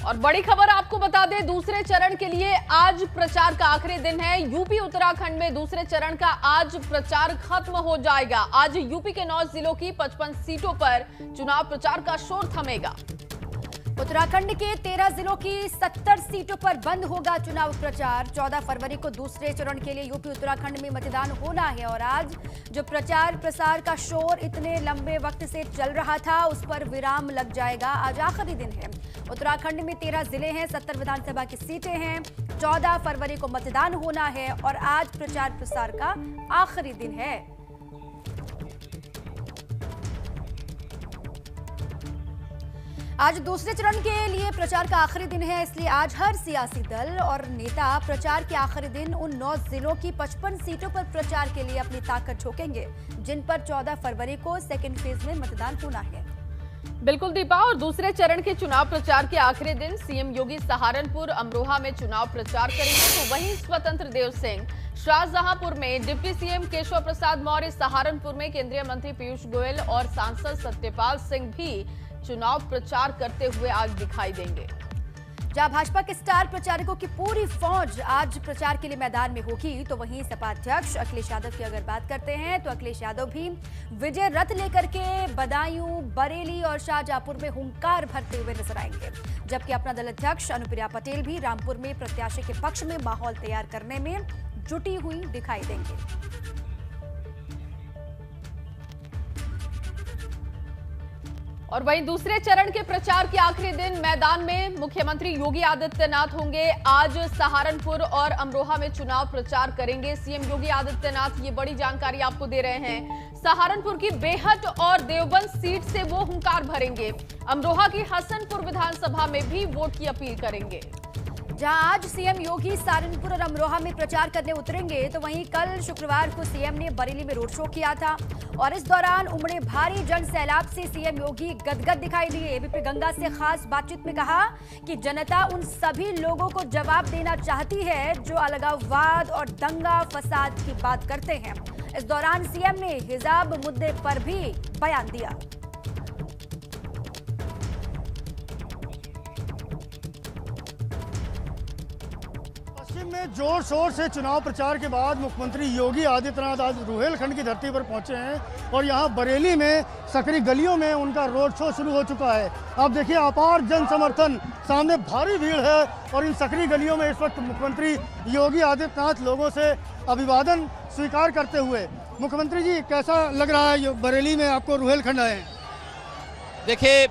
और बड़ी खबर आपको बता दें, दूसरे चरण के लिए आज प्रचार का आखिरी दिन है। यूपी उत्तराखंड में दूसरे चरण का आज प्रचार खत्म हो जाएगा। आज यूपी के 9 जिलों की 55 सीटों पर चुनाव प्रचार का शोर थमेगा। उत्तराखंड के 13 जिलों की 70 सीटों पर बंद होगा चुनाव प्रचार। 14 फरवरी को दूसरे चरण के लिए यूपी उत्तराखंड में मतदान होना है और आज जो प्रचार प्रसार का शोर इतने लंबे वक्त से चल रहा था उस पर विराम लग जाएगा। आज आखिरी दिन है। उत्तराखंड में 13 जिले हैं, 70 विधानसभा की सीटें हैं। 14 फरवरी को मतदान होना है और आज प्रचार प्रसार का आखिरी दिन है। आज दूसरे चरण के लिए प्रचार का आखिरी दिन है, इसलिए आज हर सियासी दल और नेता प्रचार के आखिरी दिन उन 9 जिलों की 55 सीटों पर प्रचार के लिए अपनी ताकत झोंकेंगे, जिन पर 14 फरवरी को सेकेंड फेज में मतदान होना है। बिल्कुल दीपा, और दूसरे चरण के चुनाव प्रचार के आखिरी दिन सीएम योगी सहारनपुर, अमरोहा में चुनाव प्रचार करेंगे, तो वहीं स्वतंत्र देव सिंह शाहजहांपुर में, डिप्टी सीएम केशव प्रसाद मौर्य सहारनपुर में, केंद्रीय मंत्री पीयूष गोयल और सांसद सत्यपाल सिंह भी चुनाव प्रचार करते हुए आज दिखाई देंगे। जहां भाजपा के स्टार प्रचारकों की पूरी फौज आज प्रचार के लिए मैदान में होगी, तो वहीं सपा अध्यक्ष अखिलेश यादव की अगर बात करते हैं तो अखिलेश यादव भी विजय रथ लेकर के बदायूं, बरेली और शाहजहांपुर में हुंकार भरते हुए नजर आएंगे, जबकि अपना दल अध्यक्ष अनुप्रिया पटेल भी रामपुर में प्रत्याशी के पक्ष में माहौल तैयार करने में जुटी हुई दिखाई देंगे। और वहीं दूसरे चरण के प्रचार के आखिरी दिन मैदान में मुख्यमंत्री योगी आदित्यनाथ होंगे। आज सहारनपुर और अमरोहा में चुनाव प्रचार करेंगे सीएम योगी आदित्यनाथ। ये बड़ी जानकारी आपको दे रहे हैं। सहारनपुर की बेहट और देवबंद सीट से वो हुंकार भरेंगे। अमरोहा की हसनपुर विधानसभा में भी वोट की अपील करेंगे। जहां आज सीएम योगी सहारनपुर और अमरोहा में प्रचार करने उतरेंगे, तो वहीं कल शुक्रवार को सीएम ने बरेली में रोड शो किया था और इस दौरान उमड़े भारी जन सैलाब से सीएम योगी गदगद दिखाई दिए। एबीपी गंगा से खास बातचीत में कहा कि जनता उन सभी लोगों को जवाब देना चाहती है जो अलगाववाद और दंगा फसाद की बात करते हैं। इस दौरान सीएम ने हिजाब मुद्दे पर भी बयान दिया। में जोर शोर से चुनाव प्रचार के बाद मुख्यमंत्री योगी आदित्यनाथ आज रुहेलखंड की धरती पर पहुंचे हैं और यहां बरेली में सकरी गलियों में उनका रोड शो शुरू हो चुका है। आप देखिए, अपार जन समर्थन, सामने भारी भीड़ है और इन सकरी गलियों में इस वक्त मुख्यमंत्री योगी आदित्यनाथ लोगों से अभिवादन स्वीकार करते हुए। मुख्यमंत्री जी, कैसा लग रहा है बरेली में आपको रुहेलखंड आए? देखिए,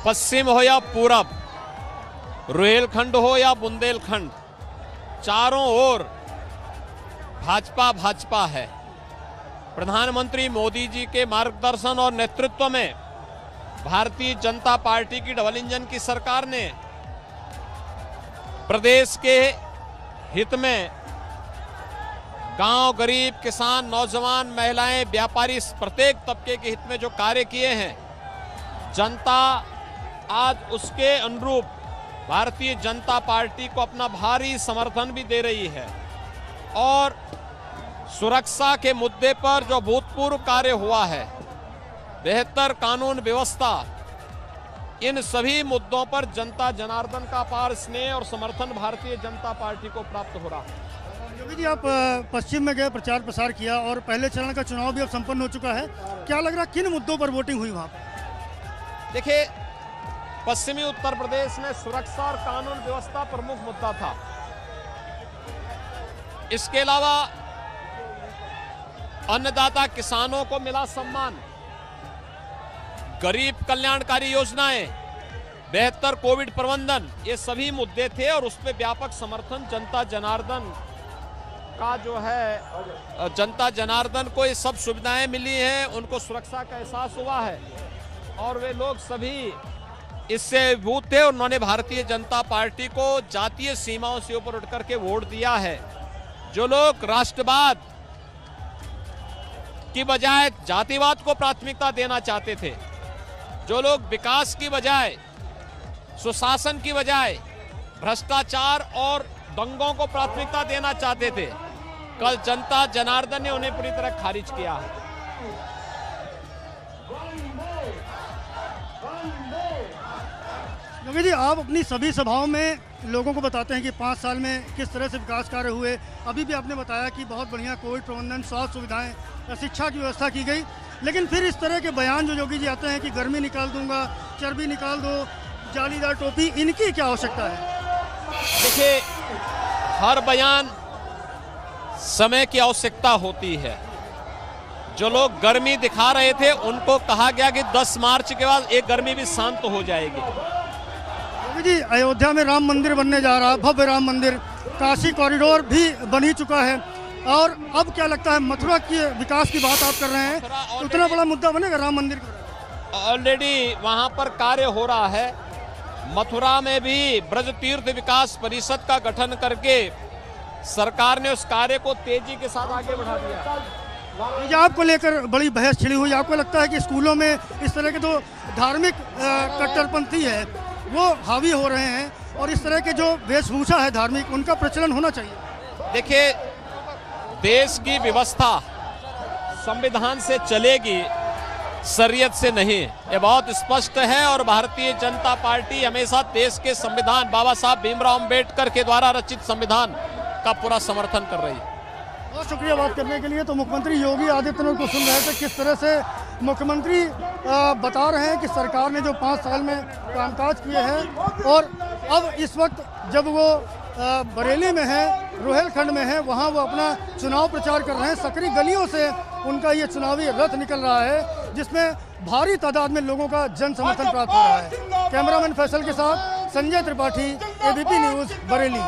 पश्चिम हो या पूरब, रुहेलखंड हो या बुंदेलखंड, चारों ओर भाजपा भाजपा है। प्रधानमंत्री मोदी जी के मार्गदर्शन और नेतृत्व में भारतीय जनता पार्टी की डबल इंजन की सरकार ने प्रदेश के हित में गांव, गरीब, किसान, नौजवान, महिलाएं, व्यापारी, प्रत्येक तबके के हित में जो कार्य किए हैं, जनता आज उसके अनुरूप भारतीय जनता पार्टी को अपना भारी समर्थन भी दे रही है। और सुरक्षा के मुद्दे पर जो भूतपूर्व कार्य हुआ है, बेहतर कानून व्यवस्था, इन सभी मुद्दों पर जनता जनार्दन का अपार स्नेह और समर्थन भारतीय जनता पार्टी को प्राप्त हो रहा है। योगी जी, आप पश्चिम में गए, प्रचार प्रसार किया और पहले चरण का चुनाव भी अब संपन्न हो चुका है। क्या लग रहा, किन मुद्दों पर वोटिंग हुई वहां पर? देखिए, पश्चिमी उत्तर प्रदेश में सुरक्षा और कानून व्यवस्था प्रमुख मुद्दा था। इसके अलावा अन्नदाता किसानों को मिला सम्मान, गरीब कल्याणकारी योजनाएं, बेहतर कोविड प्रबंधन, ये सभी मुद्दे थे और उस पर व्यापक समर्थन जनता जनार्दन का जो है, जनता जनार्दन को ये सब सुविधाएं मिली हैं, उनको सुरक्षा का एहसास हुआ है और वे लोग सभी इससे अभिभूत थे। उन्होंने भारतीय जनता पार्टी को जातीय सीमाओं से ऊपर उठ करके वोट दिया है। जो लोग राष्ट्रवाद की बजाय जातिवाद को प्राथमिकता देना चाहते थे, जो लोग विकास की बजाय, सुशासन की बजाय भ्रष्टाचार और दंगों को प्राथमिकता देना चाहते थे, कल जनता जनार्दन ने उन्हें पूरी तरह खारिज किया है। योगी जी, आप अपनी सभी सभाओं में लोगों को बताते हैं कि 5 साल में किस तरह से विकास कार्य हुए। अभी भी आपने बताया कि बहुत बढ़िया कोविड प्रबंधन, स्वास्थ्य सुविधाएं, शिक्षा की व्यवस्था की गई, लेकिन फिर इस तरह के बयान जो योगी जी आते हैं कि गर्मी निकाल दूंगा, चर्बी निकाल दो, जालीदार टोपी, इनकी क्या आवश्यकता है? देखिए, हर बयान समय की आवश्यकता होती है। जो लोग गर्मी दिखा रहे थे उनको कहा गया कि 10 मार्च के बाद एक गर्मी भी शांत हो जाएगी। योगी जी, अयोध्या में राम मंदिर बनने जा रहा है, भव्य राम मंदिर, काशी कॉरिडोर भी बन ही चुका है, और अब क्या लगता है मथुरा के विकास की बात आप कर रहे हैं, तो उतना बड़ा मुद्दा बनेगा राम मंदिर का? ऑलरेडी वहां पर कार्य हो रहा है। मथुरा में भी ब्रज तीर्थ विकास परिषद का गठन करके सरकार ने उस कार्य को तेजी के साथ आगे बढ़ा दिया। हिजाब को लेकर बड़ी बहस छिड़ी हुई। आपको लगता है कि स्कूलों में इस तरह के जो धार्मिक कट्टरपंथी है वो हावी हो रहे हैं, और इस तरह के जो वेशभूषा है धार्मिक, उनका प्रचलन होना चाहिए? देखिए, देश की व्यवस्था संविधान से चलेगी, शरीयत से नहीं, ये बहुत स्पष्ट है। और भारतीय जनता पार्टी हमेशा देश के संविधान, बाबा साहब भीमराव अंबेडकर के द्वारा रचित संविधान का पूरा समर्थन कर रही है। बहुत शुक्रिया बात करने के लिए। तो मुख्यमंत्री योगी आदित्यनाथ को सुन रहे थे, किस तरह से मुख्यमंत्री बता रहे हैं कि सरकार ने जो 5 साल में कामकाज किए हैं, और अब इस वक्त जब वो बरेली में है, रोहेलखंड में है, वहाँ वो अपना चुनाव प्रचार कर रहे हैं। सकरी गलियों से उनका ये चुनावी रथ निकल रहा है, जिसमें भारी तादाद में लोगों का जन समर्थन प्राप्त हो रहा है। कैमरामैन फैसल के साथ संजय त्रिपाठी, एबीपी न्यूज़, बरेली।